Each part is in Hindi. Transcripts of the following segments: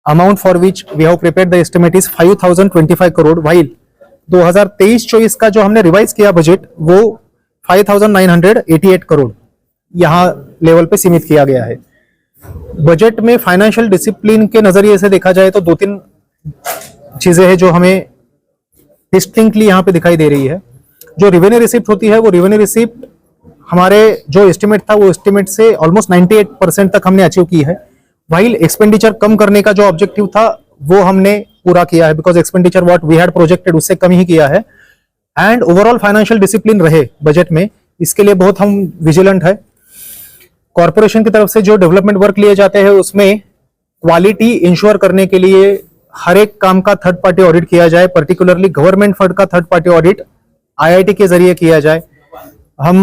amount for which we have prepared the estimate is 5025 crore, while 2023-24 का जो हमने रिवाइज किया बजट वो 5988 करोड़ यहाँ लेवल पे सीमित किया गया है। बजट में फाइनेंशियल डिसिप्लिन के नजरिए से देखा जाए तो दो तीन चीजें हैं जो हमें डिस्टिंक्टली यहाँ पे दिखाई दे रही है। जो रेवेन्यू रिसिप्ट होती है वो रेवेन्यू रिसिप्ट हमारे जो एस्टिमेट था वो एस्टिमेट से ऑलमोस्ट 98% तक हमने अचीव की है, वाइल एक्सपेंडिचर कम करने का जो ऑब्जेक्टिव था वो हमने पूरा किया है, because expenditure what we had projected उससे कम ही किया है। एंड ओवरऑल फाइनेंशियल डिसिप्लिन रहे बजट में, इसके लिए बहुत हम विजिलेंट है। कॉर्पोरेशन की तरफ से जो डेवलपमेंट वर्क लिए जाते हैं उसमें क्वालिटी इंश्योर करने के लिए हर एक काम का थर्ड पार्टी ऑडिट किया जाए, पर्टिकुलरली गवर्नमेंट फंड का थर्ड पार्टी ऑडिट आईआईटी के जरिए किया जाए। हम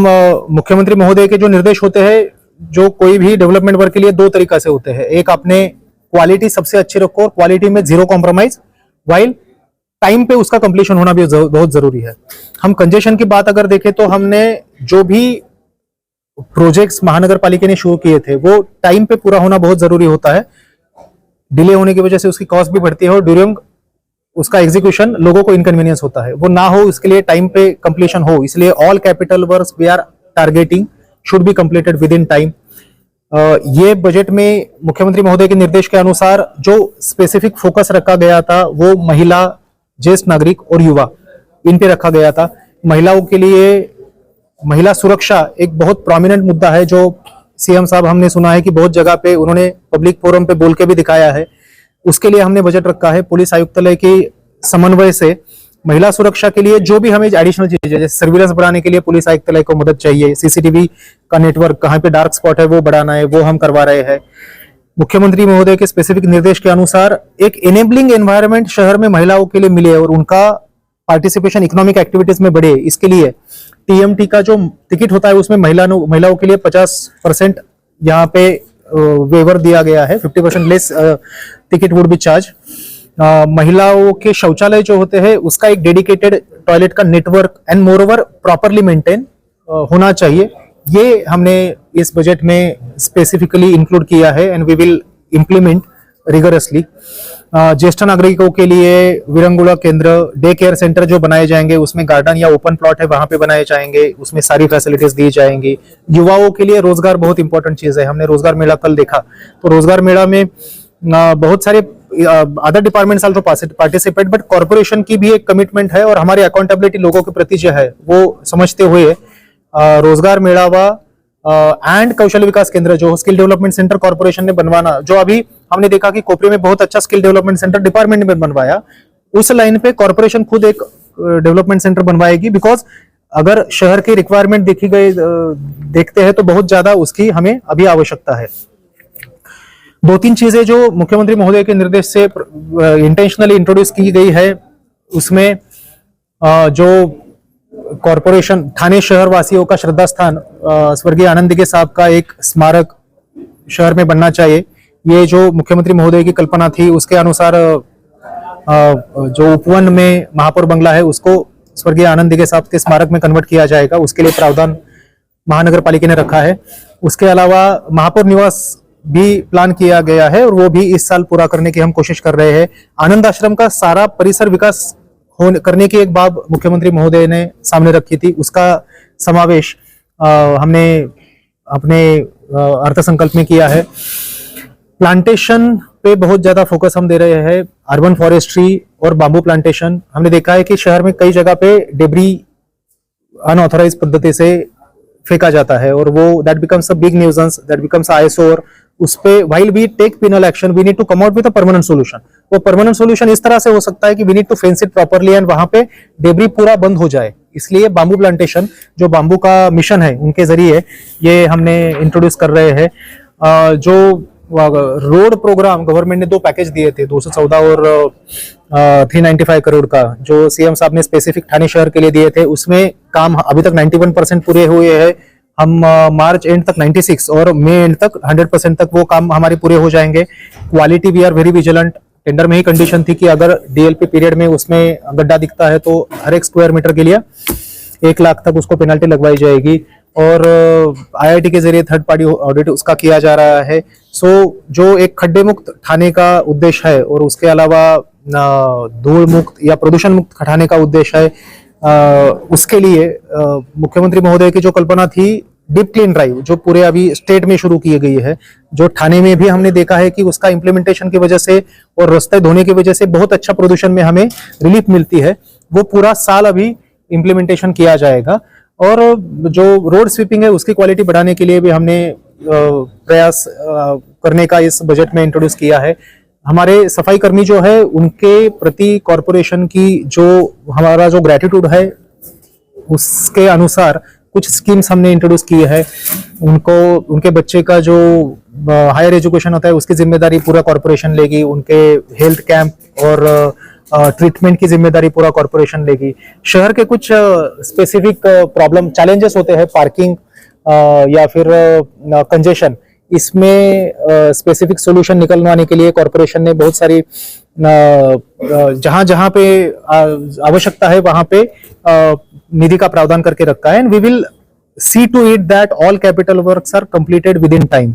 मुख्यमंत्री महोदय के जो निर्देश होते हैं, जो कोई भी डेवलपमेंट वर्क के लिए दो तरीका से होते हैं, एक आपने क्वालिटी सबसे अच्छी रखो और क्वालिटी में जीरो कॉम्प्रोमाइज, वाइल टाइम पे उसका कंप्लीशन होना भी बहुत जरूरी है। हम कंजेशन की बात अगर देखें तो हमने जो भी प्रोजेक्ट्स महानगर पालिका ने शुरू किए थे वो टाइम पे पूरा होना बहुत जरूरी होता है। डिले होने की वजह से उसकी कॉस्ट भी बढ़ती है और ड्यूरिंग उसका एग्जीक्यूशन लोगों को इनकन्वीनियंस होता है, वो ना हो इसके लिए टाइम पे कंप्लीशन हो, इसलिए all capital works we are targeting should be completed within time. ये बजट में मुख्यमंत्री महोदय के निर्देश के अनुसार जो स्पेसिफिक फोकस रखा गया था वो महिला, ज्येष्ठ नागरिक और युवा, इन पे रखा गया था। महिलाओं के लिए महिला सुरक्षा एक बहुत प्रोमिनेंट मुद्दा है, जो सीएम साहब हमने सुना है कि बहुत जगह पे उन्होंने पब्लिक फोरम पे बोल के भी दिखाया है, उसके लिए हमने बजट रखा है। पुलिस आयुक्तालय की समन्वय से महिला सुरक्षा के लिए जो भी हमें एडिशनल चीजें, जैसे सर्विलेंस बढ़ाने के लिए पुलिस आयुक्तालय को मदद चाहिए, सीसीटीवी का नेटवर्क कहाँ पे डार्क स्पॉट है वो बढ़ाना है, वो हम करवा रहे हैं। मुख्यमंत्री महोदय के स्पेसिफिक निर्देश के अनुसार एक इनेबलिंग एनवायरनमेंट शहर में महिलाओं के लिए मिले और उनका पार्टिसिपेशन इकोनॉमिक एक्टिविटीज में बढ़े, इसके लिए टीएमटी का जो टिकट होता है उसमें महिलाओं के लिए 50% यहाँ पे वेवर दिया गया है, 50% less ticket would be charge. महिलाओं के शौचालय जो होते हैं उसका एक डेडिकेटेड टॉयलेट का network and more over properly maintain होना चाहिए, ये हमने इस बजट में स्पेसिफिकली इंक्लूड किया है and we will implement rigorously. ज्येष्ठ नागरिकों के लिए विरंगुला केंद्र, डे केयर सेंटर जो बनाए जाएंगे उसमें गार्डन या ओपन प्लॉट है वहां पे बनाए जाएंगे, उसमें सारी फैसिलिटीज दी जाएंगी। युवाओं के लिए रोजगार बहुत इंपॉर्टेंट चीज है, हमने रोजगार मेला कल देखा, तो रोजगार मेला में बहुत सारे other departments also participate, but corporation की भी एक कमिटमेंट है और हमारी अकाउंटेबिलिटी लोगों के प्रति जो है वो समझते हुए रोजगार मेलावा एंड कौशल विकास केंद्र जो स्किल डेवलपमेंट सेंटर कॉर्पोरेशन ने बनवाना, जो अभी हमने देखा कि कोपरी में बहुत अच्छा स्किल डेवलपमेंट सेंटर डिपार्टमेंट में बनवाया, उस लाइन पे कॉर्पोरेशन खुद एक डेवलपमेंट सेंटर बनवाएगी, बिकॉज अगर शहर की रिक्वायरमेंट देखते हैं तो बहुत ज्यादा उसकी हमें अभी आवश्यकता है। दो तीन चीजें जो मुख्यमंत्री महोदय के निर्देश से इंटेंशनली इंट्रोड्यूस की गई है, उसमें जो कॉर्पोरेशन थाने शहर वासियों का श्रद्धा स्थान स्वर्गीय आनंद दिघे साहब का एक स्मारक शहर में बनना चाहिए, ये जो मुख्यमंत्री महोदय की कल्पना थी उसके अनुसार जो उपवन में महापौर बंगला है उसको स्वर्गीय आनंद दिघे साहब के स्मारक में कन्वर्ट किया जाएगा, उसके लिए प्रावधान महानगर पालिका ने रखा है। उसके अलावा महापौर निवास भी प्लान किया गया है और वो भी इस साल पूरा करने की हम कोशिश कर रहे हैं। आनंद आश्रम का सारा परिसर विकास करने की एक बात मुख्यमंत्री महोदय ने सामने रखी थी, उसका समावेश हमने अपने अर्थ संकल्प में किया है। प्लांटेशन पे बहुत ज्यादा फोकस हम दे रहे हैं, अर्बन फॉरेस्ट्री और बांबू प्लांटेशन। हमने देखा है कि शहर में कई जगह पे डेब्री अनऑथराइज पद्धति से फेंका जाता है और वो that becomes a big nuisance, that becomes eyesore, उस पे while we take penal action we need to come out with a permanent solution. वो परमानेंट सॉल्यूशन इस तरह से हो सकता है कि we need to fence it properly and वहां पे डेब्री पूरा बंद हो जाए, इसलिए बांबू प्लांटेशन जो बांबू का मिशन है उनके जरिए ये हमने इंट्रोड्यूस कर रहे हैं। जो रोड प्रोग्राम गवर्नमेंट ने दो पैकेज दिए थे 214 और 395 करोड़ का, जो सीएम साहब ने स्पेसिफिक ठाणे शहर के लिए दिए थे, उसमें काम अभी तक 91% पूरे हुए हैं। हम मार्च एंड तक 96 और मई एंड तक 100% तक वो काम हमारे पूरे हो जाएंगे। Quality we are very vigilant, tender में ही कंडीशन थी कि अगर डीएलपी पीरियड में उसमें गड्ढा दिखता है तो हर एक स्क्वायर मीटर के लिए 1 लाख तक उसको पेनल्टी लगवाई जाएगी और आईआईटी के जरिए थर्ड पार्टी ऑडिट उसका किया जा रहा है। जो एक खड्डे मुक्त ठाणे का उद्देश्य है और उसके अलावा धूल मुक्त या प्रदूषण मुक्त ठाणे का उद्देश्य है, उसके लिए मुख्यमंत्री महोदय की जो कल्पना थी डीप क्लीन ड्राइव, जो पूरे अभी स्टेट में शुरू की गई है, जो ठाणे में भी हमने देखा है कि उसका इम्प्लीमेंटेशन की वजह से और रास्ते धोने की वजह से बहुत अच्छा प्रदूषण में हमें रिलीफ मिलती है, वो पूरा साल अभी इम्प्लीमेंटेशन किया जाएगा। और जो रोड स्वीपिंग है उसकी क्वालिटी बढ़ाने के लिए भी हमने प्रयास करने का इस बजट में इंट्रोड्यूस किया है। हमारे सफाई कर्मी जो है उनके प्रति कॉरपोरेशन की जो हमारा जो ग्रेटिट्यूड है उसके अनुसार कुछ स्कीम्स हमने इंट्रोड्यूस की है। उनको उनके बच्चे का जो हायर एजुकेशन होता है उसकी जिम्मेदारी पूरा कॉरपोरेशन लेगी, उनके हेल्थ कैंप और ट्रीटमेंट की जिम्मेदारी पूरा कॉरपोरेशन लेगी। शहर के कुछ स्पेसिफिक प्रॉब्लम चैलेंजेस होते हैं, पार्किंग या फिर कंजेशन, इसमें स्पेसिफिक सॉल्यूशन निकलवाने के लिए कॉरपोरेशन ने बहुत सारी जहां जहां पे आवश्यकता है वहां पे निधि का प्रावधान करके रखा है। And we will see to it that all capital works are completed within time.